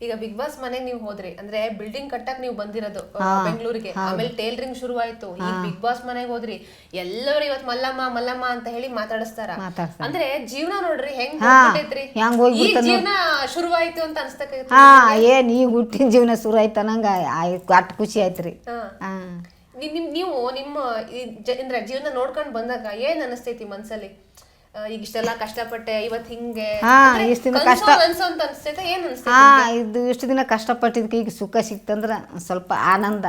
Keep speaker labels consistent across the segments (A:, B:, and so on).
A: ಈಗ big boss ಮನೆಗೆ ನೀವು ಹೋದ್ರಿ ಅಂದ್ರೆ ಬಿಲ್ಡಿಂಗ್ ಕಟ್ಟಕ್ ನೀವು ಬಂದಿರೋದು ಬೆಂಗಳೂರಿಗೆ, ಆಮೇಲೆ ಟೇಲರಿಂಗ್ ಶುರು ಆಯ್ತು, ಈಗ ಬಿಗ್ ಬಾಸ್ ಮನೆಗೆ ಹೋದ್ರಿ, ಎಲ್ಲರೂ ಇವತ್ ಮಲ್ಲಮ್ಮ ಮಲ್ಲಮ್ಮ ಅಂತ ಹೇಳಿ ಮಾತಾಡಿಸ್ತಾರ. ಅಂದ್ರೆ ಜೀವನ ನೋಡ್ರಿ ಹೆಂಗ್ ಹೋಗ್ಬಿಟ್ಟೈತ್ರಿ, ಈಗ ಜೀವನ ಶುರುವಾಯ್ತು ಅಂತ ಅನ್ಸ್ತೈತಿ.
B: ಏನ್ ಈಗ ಹುಟ್ಟಿನ ಜೀವನ ಶುರು ಆಯ್ತು ಅನ್ನಂಗ ಅಟ್ ಖುಷಿ ಆಯ್ತ್ರಿ.
A: ನೀವು ನಿಮ್ಮ ಅಂದ್ರೆ ಜೀವನ ನೋಡ್ಕೊಂಡ್ ಬಂದಾಗ ಏನ್ ಅನಿಸ್ತೈತಿ ಮನ್ಸಲ್ಲಿ? ಈಗ ಇಷ್ಟೆಲ್ಲ ಕಷ್ಟಪಟ್ಟೆ, ಇವತ್ತು ಹಿಂಗೆ
B: ಇಷ್ಟು ದಿನ ಕಷ್ಟ ಇದು ಇಷ್ಟು ದಿನ ಕಷ್ಟಪಟ್ಟಿದ್ದಕ್ಕೆ ಈಗ ಸುಖ ಸಿಕ್ತಂದ್ರ ಸ್ವಲ್ಪ ಆನಂದ,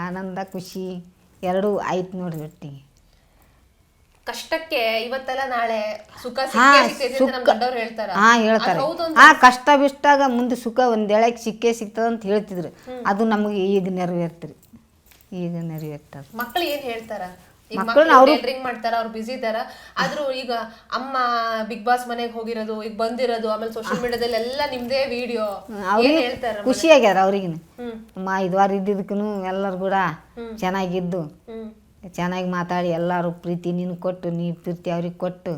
B: ಆನಂದ ಖುಷಿ ಎರಡೂ ಆಯ್ತು ನೋಡ್ರಿ ಒಟ್ಟಿಗೆ.
A: ಕಷ್ಟಕ್ಕೆ ಇವತ್ತೆಲ್ಲ ನಾಳೆ ಸುಖ
B: ಹೇಳ್ತಾರೆ. ಕಷ್ಟ ಬಿಷ್ಟಾಗ ಮುಂದೆ ಸುಖ ಒಂದೇಳಕ್ಕೆ ಸಿಕ್ಕೇ ಸಿಗ್ತದ ಅಂತ ಹೇಳ್ತಿದ್ರು. ಅದು ನಮಗೆ ಈಗ ನೆರವೇರ್ತರಿ, ಈಗ ನೆರವೇರ್ತಾರೆ.
A: ಮಕ್ಕಳು ಏನ್ ಹೇಳ್ತಾರ? ಮಾಡ್ತಾರ, ಅವ್ರು ಬಿಸಿ ಇದಾರ. ಆದ್ರೂ ಈಗ ಅಮ್ಮ ಬಿಗ್ ಬಾಸ್ ಮನೆಗೆ ಹೋಗಿರೋದು, ಈಗ ಬಂದಿರೋದು, ಆಮೇಲೆ ಸೋಶಿಯಲ್ ಮೀಡಿಯಾದಲ್ಲಿ ಎಲ್ಲ ನಿಮ್ದೇ ವಿಡಿಯೋ ಹೇಳ್ತಾರ.
B: ಖುಷಿ ಆಗ್ಯಾರ ಅವ್ರಿಗಿನ. ಅಮ್ಮ 5 ವಾರ ಇದ್ದಿದ್ದಕ್ಕೂ ಎಲ್ಲರೂ ಕೂಡ ಚೆನ್ನಾಗಿದ್ದು ಚೆನ್ನಾಗಿ ಮಾತಾಡಿ ಎಲ್ಲರೂ ಪ್ರೀತಿ ನೀನು ಕೊಟ್ಟು, ನೀ ಪ್ರೀತಿ ಅವ್ರಿಗೆ ಕೊಟ್ಟು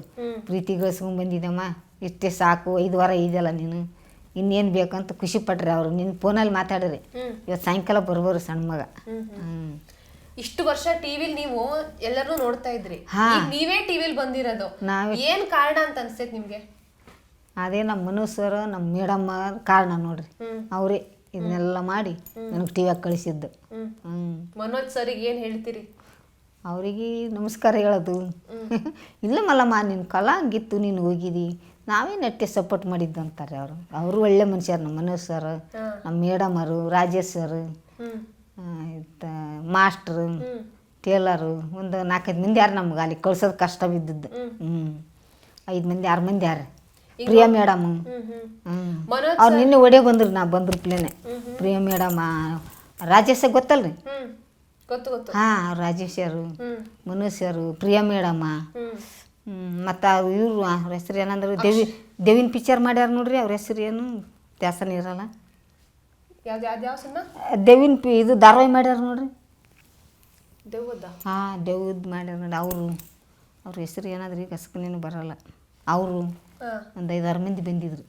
B: ಪ್ರೀತಿ ಗಳಿಸ್ಕೊಂಡ್ ಬಂದಿದ್ದಮ್ಮ, ಇಷ್ಟೇ ಸಾಕು, 5 ವಾರ ಇದೆಯಲ್ಲ ನೀನು, ಇನ್ನೇನು ಬೇಕಂತ ಖುಷಿ ಪಟ್ರಿ. ಅವರು ನಿನ್ನ ಫೋನಲ್ಲಿ ಮಾತಾಡ್ರಿ. ಇವತ್ತು ಸಾಯಂಕಾಲ ಬರ್ಬೋದು ಸಣ್ಣ ಮಗ.
A: ಇಷ್ಟು ವರ್ಷ ಟಿವಿಲಿ ನೀವು ಎಲ್ಲರೂ ನೋಡ್ತಾ ಇದ್ರಿ, ನೀವೇ ಟಿವಿಲಿ ಬಂದಿರೋದು, ಏನ್ ಕಾರಣ ಅಂತ ಅನ್ಸ್ತೈತಿ ನಿಮ್ಗೆ?
B: ಅದೇ ನಮ್ಮ ಮನುಷ್ಯರು, ನಮ್ಮ ಮೇಡಮ್ಮ ಕಾರಣ ನೋಡ್ರಿ. ಅವರೇ ಇದನ್ನೆಲ್ಲ ಮಾಡಿ ನನಗೆ ಟಿವಿಯಾಗ ಕಳಿಸಿದ್ದು.
A: ಮನೋಜ್ ಸರಿಗೆ ಏನ್ ಹೇಳ್ತೀರಿ?
B: ಅವರಿಗೆ ನಮಸ್ಕಾರ ಹೇಳೋದು. ಇಲ್ಲ ಮಲ್ಲಮ್ಮ, ನಿನ್ನ ಕಲಾ ಹಂಗಿತ್ತು, ನೀನು ಹೋಗಿದಿ, ನಾವೇ ನೆಟ್ಟೆ ಸಪೋರ್ಟ್ ಮಾಡಿದ್ದು ಅಂತಾರೆ ಅವರು. ಅವರು ಒಳ್ಳೆ ಮನುಷ್ಯರು, ನಮ್ಮ ಮನೋಜ್ ಸರ್, ನಮ್ಮ ಮೇಡಮರು, ರಾಜೇಶ್ ಸರ್, ಮಾಸ್ಟ್ರು, ಟೇಲರು, ಒಂದು 4-5 ಮಂದಿ ಯಾರು ನಮ್ಗೆ ಅಲ್ಲಿ ಕಳ್ಸೋದು ಕಷ್ಟ ಬಿದ್ದದ್ದು. 5 ಮಂದಿ 6 ಮಂದಿ ಯಾರು, ಪ್ರಿಯಾ ಮೇಡಮ್, ಅವ್ರು ನಿನ್ನೆ ಒಡೆ ಬಂದ್ರು, ನಾ ಬಂದ್ರು ಪ್ಲೇನೆ. ಪ್ರಿಯಾ ಮೇಡಮ್, ರಾಜೇಶ ಗೊತ್ತಲ್ರಿ? ರಾಜೇಶರು, ಮನುಷ್ಯರು, ಪ್ರಿಯಾ ಮೇಡಮ್ಮ, ಮತ್ತು ಇವರು ಅವ್ರ ಹೆಸರು ಏನಂದ್ರೆ ದೇವಿನ ಪಿಕ್ಚರ್ ಮಾಡ್ಯಾರ ನೋಡ್ರಿ. ಅವ್ರ ಹೆಸರು ಏನು ದ್ಯಾಸನ ಇರಲ್ಲ, ದೇವಿನ ಇದು ಧಾರಾವಾಹಿ ಮಾಡ್ಯಾರ ನೋಡ್ರಿ. ದೇವ್ದು ಮಾಡ್ಯಾರ ನೋಡಿ. ಅವ್ರ ಹೆಸರು ಏನಾದ್ರೂ ಈಗ ಹಸ್ಕನೇನು ಬರಲ್ಲ. ಅವರು ಒಂದು 5-6 ಮಂದಿ ಬಂದಿದ್ರು.